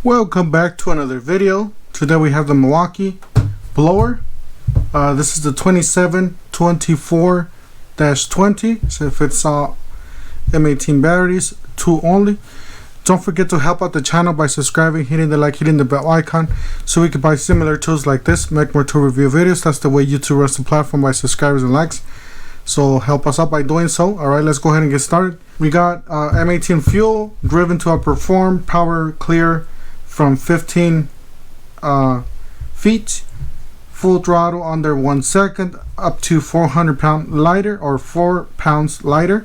Welcome back to another video. Today we have the Milwaukee blower. This is the 2724-20. So if it's M18 batteries, 2 only. Don't forget to help out the channel by subscribing, hitting the like, hitting the bell icon, so we can buy similar tools like this, make more tool review videos. That's the way YouTube runs the platform, by subscribers and likes. So help us out by doing so. Alright, let's go ahead and get started. We got M18 fuel, driven to outperform, power clear from 15 feet, full throttle under 1 second, up to 400 pound lighter, or 4 pounds lighter.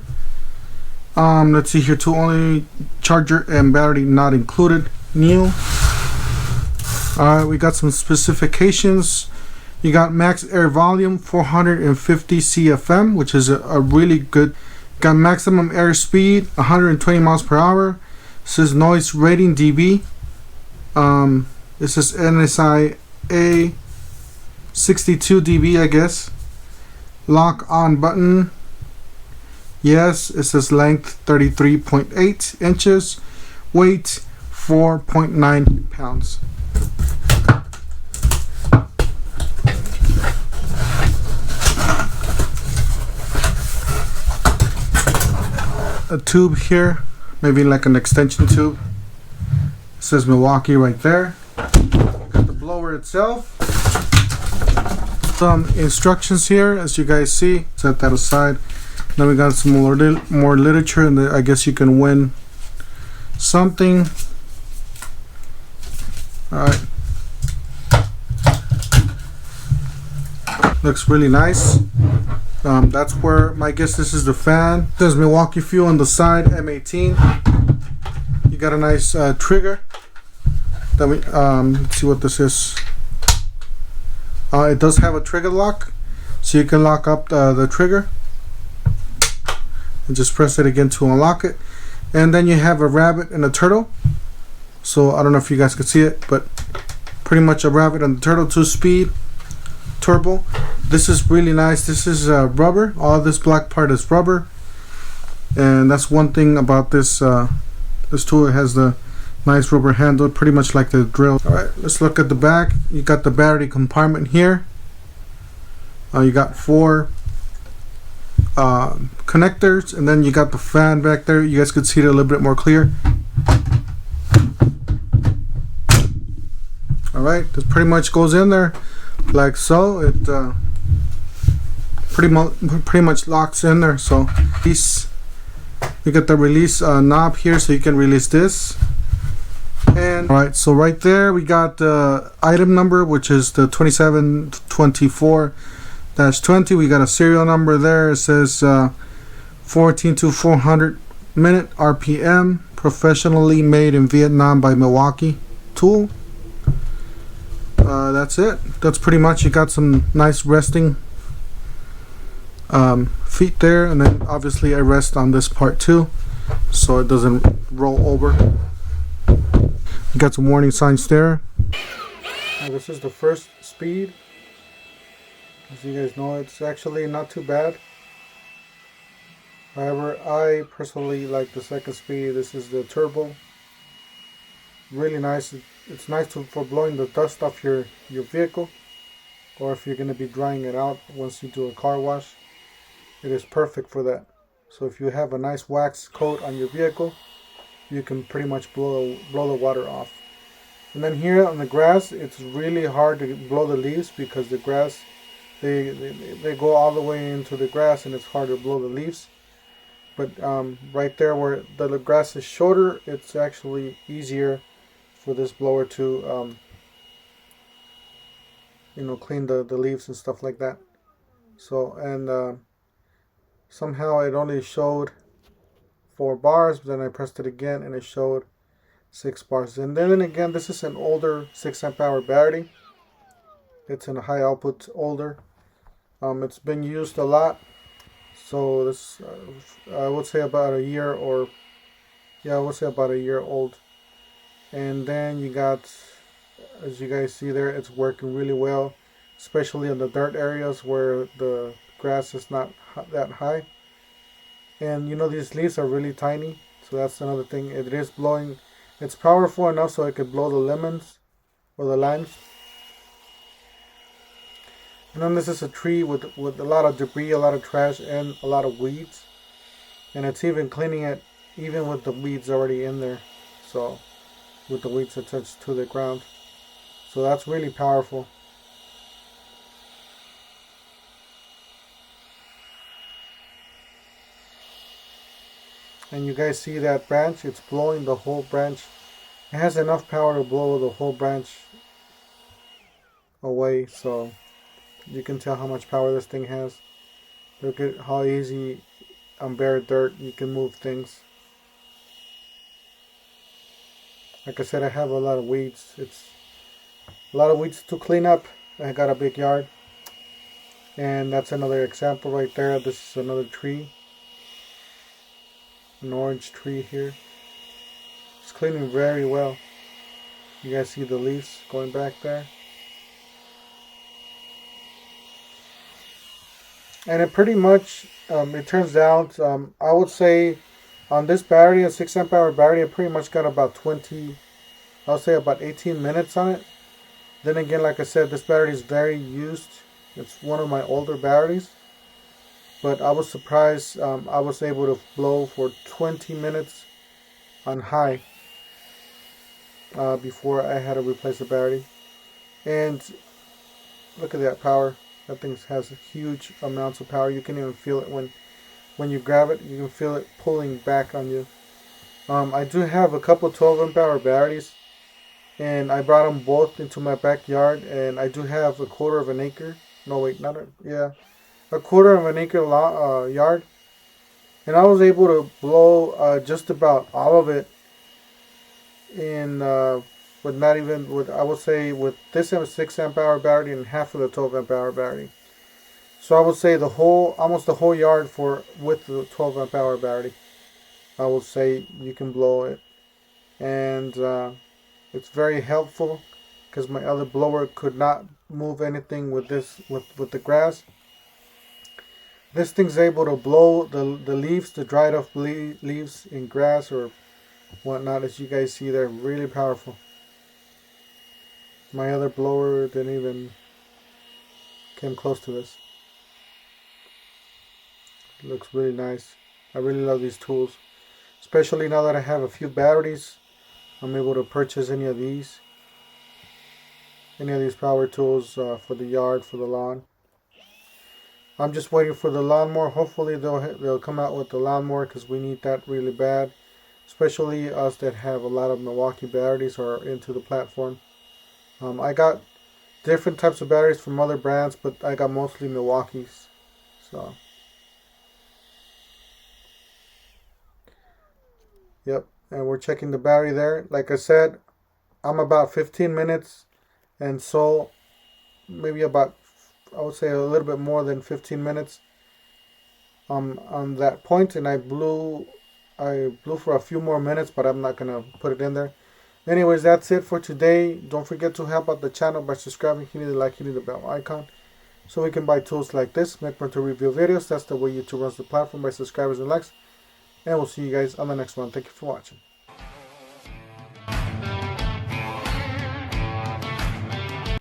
Let's see here, 2 only, charger and battery not included, new. Alright, we got some specifications. You got max air volume 450 CFM, which is a really good. Got maximum air speed 120 miles per hour. This is noise rating dB. This is NSI A 62 dB, I guess. Lock on button, yes. It says length 33.8 inches, weight 4.9 pounds. A tube here, maybe like an extension tube. It says Milwaukee right there. Got the blower itself. Some instructions here, as you guys see. Set that aside. Then we got some more literature, and I guess you can win something. Alright. Looks really nice. That's where, my guess, this is the fan. There's Milwaukee fuel on the side, M18. You got a nice trigger. Then we let's see what this is. It does have a trigger lock, so you can lock up the trigger and just press it again to unlock it. And then you have a rabbit and a turtle. So I don't know if you guys can see it, but pretty much a rabbit and a turtle, 2-speed turbo. This is really nice. This is rubber. All this black part is rubber, and that's one thing about this this tool. It has the nice rubber handle, pretty much like the drill. Alright, let's look at the back. You got the battery compartment here. You got 4 connectors, and then you got the fan back there. You guys could see it a little bit more clear. Alright, this pretty much goes in there like so. It pretty much locks in there. So we got the release knob here, so you can release this. And alright, so right there we got the item number, which is the 2724-20. We got a serial number there. It says 14 to 400 minute RPM, professionally made in Vietnam by Milwaukee tool. That's it. That's pretty much. You got some nice resting feet there, and then obviously a rest on this part too, so it doesn't roll over. You got some warning signs there. Now this is the first speed. As you guys know, it's actually not too bad. However, I personally like the second speed. This is the turbo. Really nice. It's nice for blowing the dust off your vehicle, or if you're going to be drying it out once you do a car wash. It is perfect for that. So if you have a nice wax coat on your vehicle, you can pretty much blow the water off. And then here on the grass, it's really hard to blow the leaves, because the grass, they go all the way into the grass, and it's hard to blow the leaves. But right there where the grass is shorter, it's actually easier for this blower to clean the leaves and stuff like that. So, and somehow it only showed 4 bars, but then I pressed it again and it showed 6 bars. And then again, this is an older 6 amp hour battery. It's in a high output, older. It's been used a lot, so this I would say about a year, or yeah, I would say about a year old. And then you got, as you guys see there, it's working really well, especially in the dirt areas where the grass is not that high. And you know, these leaves are really tiny, so that's another thing. It is blowing It's powerful enough so it could blow the lemons or the limes. And then this is a tree with a lot of debris, a lot of trash, and a lot of weeds. And it's even cleaning it, even with the weeds already in there. So, with the weeds attached to the ground. So that's really powerful. And you guys see that branch? It's blowing the whole branch. It has enough power to blow the whole branch away. So you can tell how much power this thing has. Look at how easy on bare dirt you can move things. Like I said, I have a lot of weeds. It's a lot of weeds to clean up. I got a big yard. And that's another example right there. This is another tree. An orange tree here. It's cleaning very well. You guys see the leaves going back there? And it pretty much, it turns out, I would say on this battery, a 6 amp hour battery, I pretty much got about 18 minutes on it. Then again, like I said, this battery is very used. It's one of my older batteries. But I was surprised I was able to blow for 20 minutes on high before I had to replace the battery. And look at that power. That thing has huge amounts of power. You can even feel it when you grab it. You can feel it pulling back on you. I do have a couple 12 amp hour batteries, and I brought them both into my backyard. And I do have a quarter of an acre. No, wait, a quarter of an acre yard, and I was able to blow just about all of it in with not even with, I would say, with this 6 amp hour battery and half of the 12 amp hour battery. So I would say almost the whole yard with the 12 amp hour battery. I would say you can blow it, and it's very helpful because my other blower could not move anything with with the grass. This thing's able to blow the leaves, the dried off leaves in grass or whatnot. As you guys see, they're really powerful. My other blower didn't even come close to this. It looks really nice. I really love these tools, especially now that I have a few batteries. I'm able to purchase any of these power tools for the yard, for the lawn. I'm just waiting for the lawnmower. Hopefully they'll come out with the lawnmower because we need that really bad. Especially us that have a lot of Milwaukee batteries or are into the platform. I got different types of batteries from other brands, but I got mostly Milwaukee's. So, yep. And we're checking the battery there. Like I said, I'm about 15 minutes, and so maybe about, I would say a little bit more than 15 minutes on that point, and I blew for a few more minutes, but I'm not gonna put it in there. Anyways, that's it for today. Don't forget to help out the channel by subscribing, hitting the like, hitting the bell icon, so we can buy tools like this, make more to review videos. That's the way YouTube runs the platform, by subscribers and likes. And we'll see you guys on the next one. Thank you for watching.